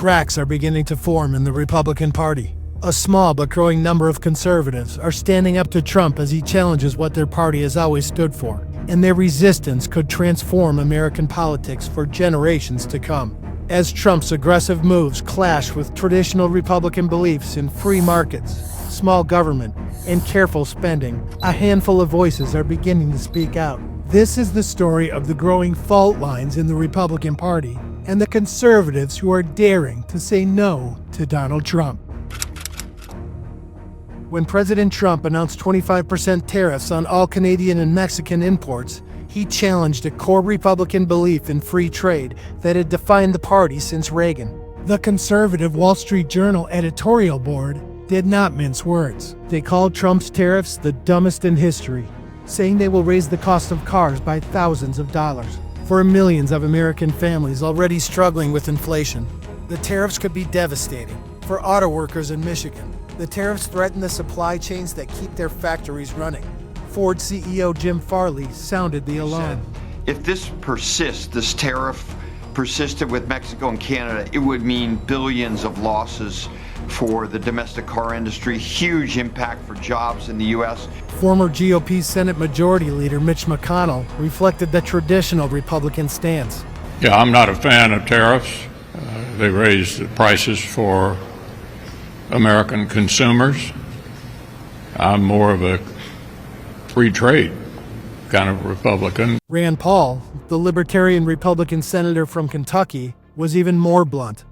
Cracks are beginning to form in the Republican Party. A small but growing number of conservatives are standing up to Trump as he challenges what their party has always stood for, and their resistance could transform American politics for generations to come. As Trump's aggressive moves clash with traditional Republican beliefs in free markets, small government, and careful spending, a handful of voices are beginning to speak out. This is the story of the growing fault lines in the Republican Party and the conservatives who are daring to say no to Donald Trump. When President Trump announced 25% tariffs on all Canadian and Mexican imports, he challenged a core Republican belief in free trade that had defined the party since Reagan. The conservative Wall Street Journal editorial board did not mince words. They called Trump's tariffs the dumbest in history, saying they will raise the cost of cars by thousands of dollars. For millions of American families already struggling with inflation, the tariffs could be devastating. For auto workers in Michigan, the tariffs threaten the supply chains that keep their factories running. Ford CEO Jim Farley sounded the alarm. If this persists, this tariff persisted with Mexico and Canada, it would mean billions of losses for the domestic car industry, huge impact for jobs in the U.S. Former GOP Senate Majority Leader Mitch McConnell reflected the traditional Republican stance. Yeah, I'm not a fan of tariffs. They raise the prices for American consumers. I'm more of a free trade kind of Republican. Rand Paul, the Libertarian Republican senator from Kentucky, was even more blunt.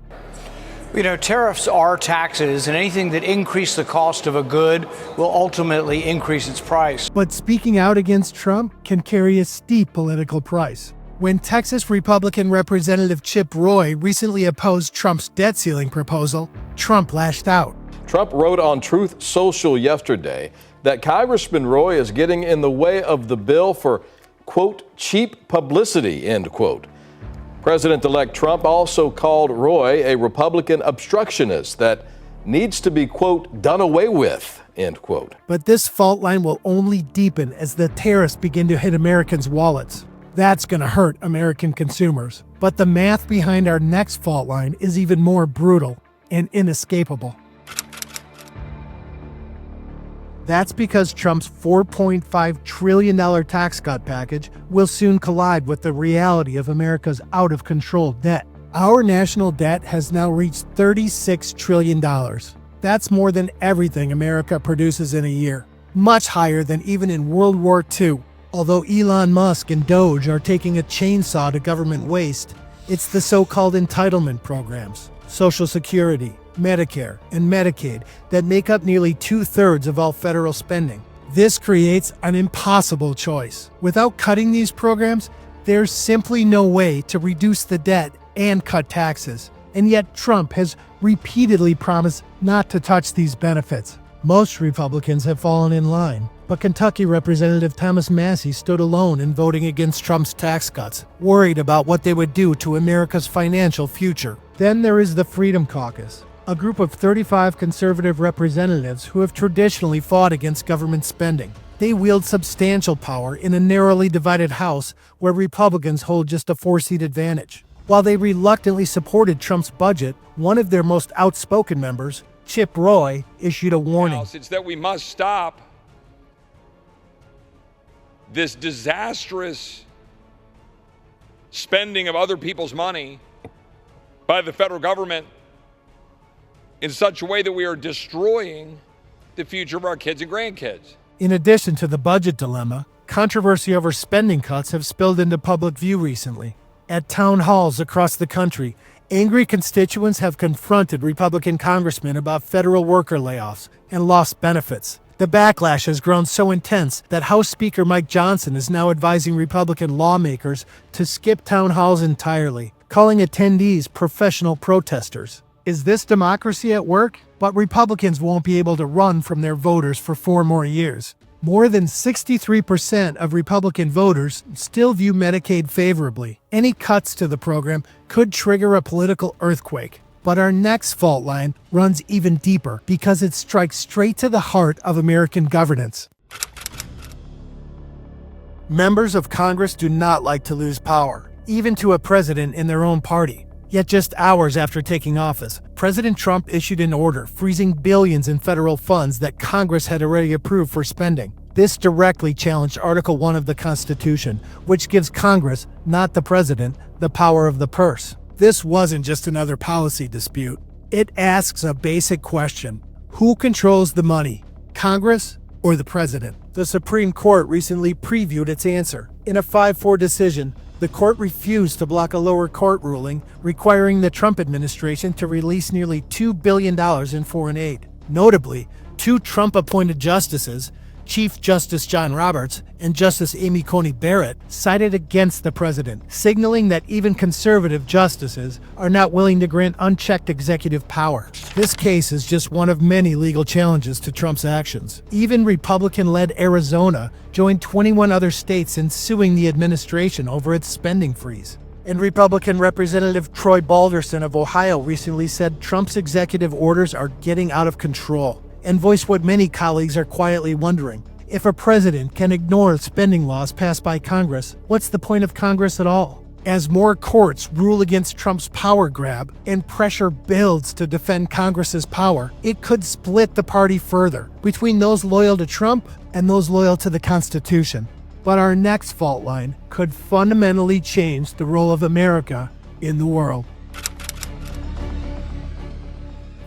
You know, tariffs are taxes, and anything that increases the cost of a good will ultimately increase its price. But speaking out against Trump can carry a steep political price. When Texas Republican Representative Chip Roy recently opposed Trump's debt ceiling proposal, Trump lashed out. Trump wrote on Truth Social yesterday that Congressman Roy is getting in the way of the bill for, quote, cheap publicity, end quote. President-elect Trump also called Roy a Republican obstructionist that needs to be, quote, done away with, end quote. But this fault line will only deepen as the tariffs begin to hit Americans' wallets. That's going to hurt American consumers. But the math behind our next fault line is even more brutal and inescapable. That's because Trump's $4.5 trillion tax cut package will soon collide with the reality of America's out-of-control debt. Our national debt has now reached $36 trillion. That's more than everything America produces in a year, much higher than even in World War II. Although Elon Musk and Doge are taking a chainsaw to government waste, it's the so-called entitlement programs, Social Security, Medicare, and Medicaid that make up nearly 2/3 of all federal spending. This creates an impossible choice. Without cutting these programs, there's simply no way to reduce the debt and cut taxes. And yet Trump has repeatedly promised not to touch these benefits. Most Republicans have fallen in line, but Kentucky Representative Thomas Massie stood alone in voting against Trump's tax cuts, worried about what they would do to America's financial future. Then there is the Freedom Caucus, a group of 35 conservative representatives who have traditionally fought against government spending. They wield substantial power in a narrowly divided House where Republicans hold just a 4-seat advantage. While they reluctantly supported Trump's budget, one of their most outspoken members, Chip Roy, issued a warning. It's that we must stop this disastrous spending of other people's money by the federal government in such a way that we are destroying the future of our kids and grandkids. In addition to the budget dilemma, controversy over spending cuts have spilled into public view recently. At town halls across the country, angry constituents have confronted Republican congressmen about federal worker layoffs and lost benefits. The backlash has grown so intense that House Speaker Mike Johnson is now advising Republican lawmakers to skip town halls entirely, calling attendees professional protesters. Is this democracy at work? But Republicans won't be able to run from their voters for 4 more years. More than 63% of Republican voters still view Medicaid favorably. Any cuts to the program could trigger a political earthquake. But our next fault line runs even deeper because it strikes straight to the heart of American governance. Members of Congress do not like to lose power, even to a president in their own party. Yet just hours after taking office, President Trump issued an order freezing billions in federal funds that Congress had already approved for spending. This directly challenged Article 1 of the Constitution, which gives Congress, not the president, the power of the purse. This wasn't just another policy dispute. It asks a basic question. Who controls the money? Congress or the president? The Supreme Court recently previewed its answer. In a 5-4 decision, the court refused to block a lower court ruling requiring the Trump administration to release nearly $2 billion in foreign aid. Notably, 2 Trump-appointed justices, Chief Justice John Roberts and Justice Amy Coney Barrett, sided against the president, signaling that even conservative justices are not willing to grant unchecked executive power. This case is just one of many legal challenges to Trump's actions. Even Republican-led Arizona joined 21 other states in suing the administration over its spending freeze. And Republican Representative Troy Balderson of Ohio recently said Trump's executive orders are getting out of control, and voiced what many colleagues are quietly wondering. If a president can ignore spending laws passed by Congress, what's the point of Congress at all? As more courts rule against Trump's power grab and pressure builds to defend Congress's power, it could split the party further between those loyal to Trump and those loyal to the Constitution. But our next fault line could fundamentally change the role of America in the world.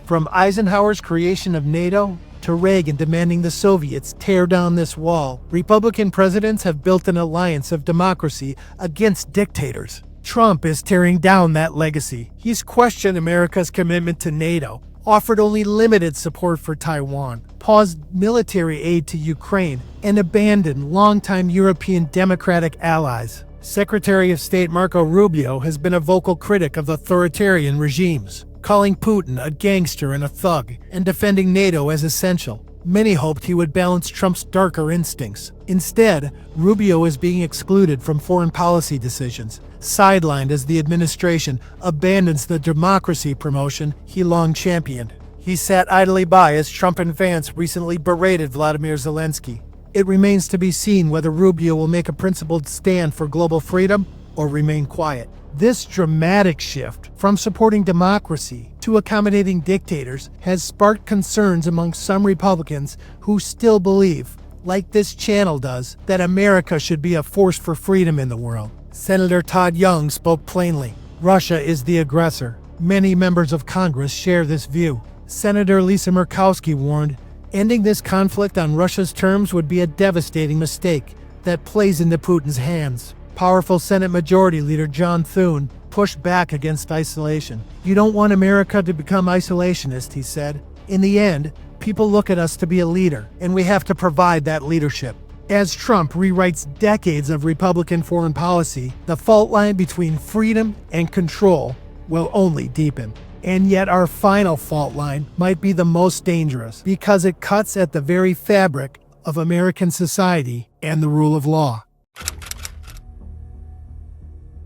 From Eisenhower's creation of NATO to Reagan demanding the Soviets tear down this wall, Republican presidents have built an alliance of democracy against dictators. Trump is tearing down that legacy. He's questioned America's commitment to NATO, offered only limited support for Taiwan, paused military aid to Ukraine, and abandoned longtime European democratic allies. Secretary of State Marco Rubio has been a vocal critic of authoritarian regimes, calling Putin a gangster and a thug, and defending NATO as essential. Many hoped he would balance Trump's darker instincts. Instead, Rubio is being excluded from foreign policy decisions, sidelined as the administration abandons the democracy promotion he long championed. He sat idly by as Trump and Vance recently berated Vladimir Zelensky. It remains to be seen whether Rubio will make a principled stand for global freedom or remain quiet. This dramatic shift from supporting democracy to accommodating dictators has sparked concerns among some Republicans who still believe, like this channel does, that America should be a force for freedom in the world. Senator Todd Young spoke plainly. Russia is the aggressor. Many members of Congress share this view. Senator Lisa Murkowski warned, ending this conflict on Russia's terms would be a devastating mistake that plays into Putin's hands. Powerful Senate Majority Leader John Thune pushed back against isolation. You don't want America to become isolationist, he said. In the end, people look at us to be a leader, and we have to provide that leadership. As Trump rewrites decades of Republican foreign policy, the fault line between freedom and control will only deepen. And yet our final fault line might be the most dangerous because it cuts at the very fabric of American society and the rule of law.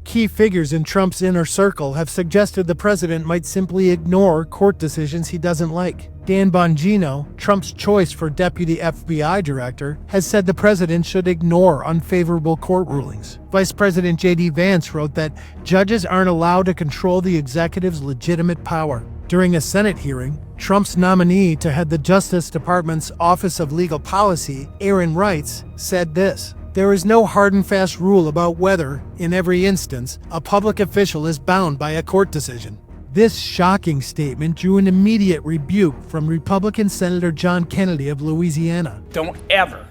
Key figures in Trump's inner circle have suggested the president might simply ignore court decisions he doesn't like. Dan Bongino, Trump's choice for deputy FBI director, has said the president should ignore unfavorable court rulings. Vice President J.D. Vance wrote that judges aren't allowed to control the executive's legitimate power. During a Senate hearing, Trump's nominee to head the Justice Department's Office of Legal Policy, Aaron Reitz, said this: "There is no hard and fast rule about whether, in every instance, a public official is bound by a court decision." This shocking statement drew an immediate rebuke from Republican Senator John Kennedy of Louisiana. Don't ever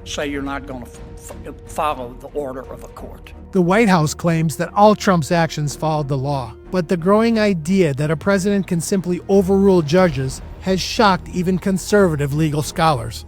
say you're not going to follow the order of a court. The White House claims that all Trump's actions followed the law, but the growing idea that a president can simply overrule judges has shocked even conservative legal scholars.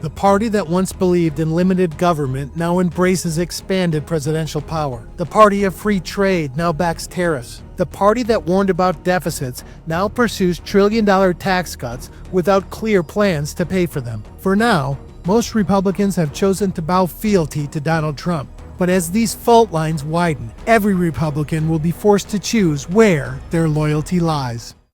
The party that once believed in limited government now embraces expanded presidential power. The party of free trade now backs tariffs. The party that warned about deficits now pursues trillion-dollar tax cuts without clear plans to pay for them. For now, most Republicans have chosen to bow fealty to Donald Trump. But as these fault lines widen, every Republican will be forced to choose where their loyalty lies.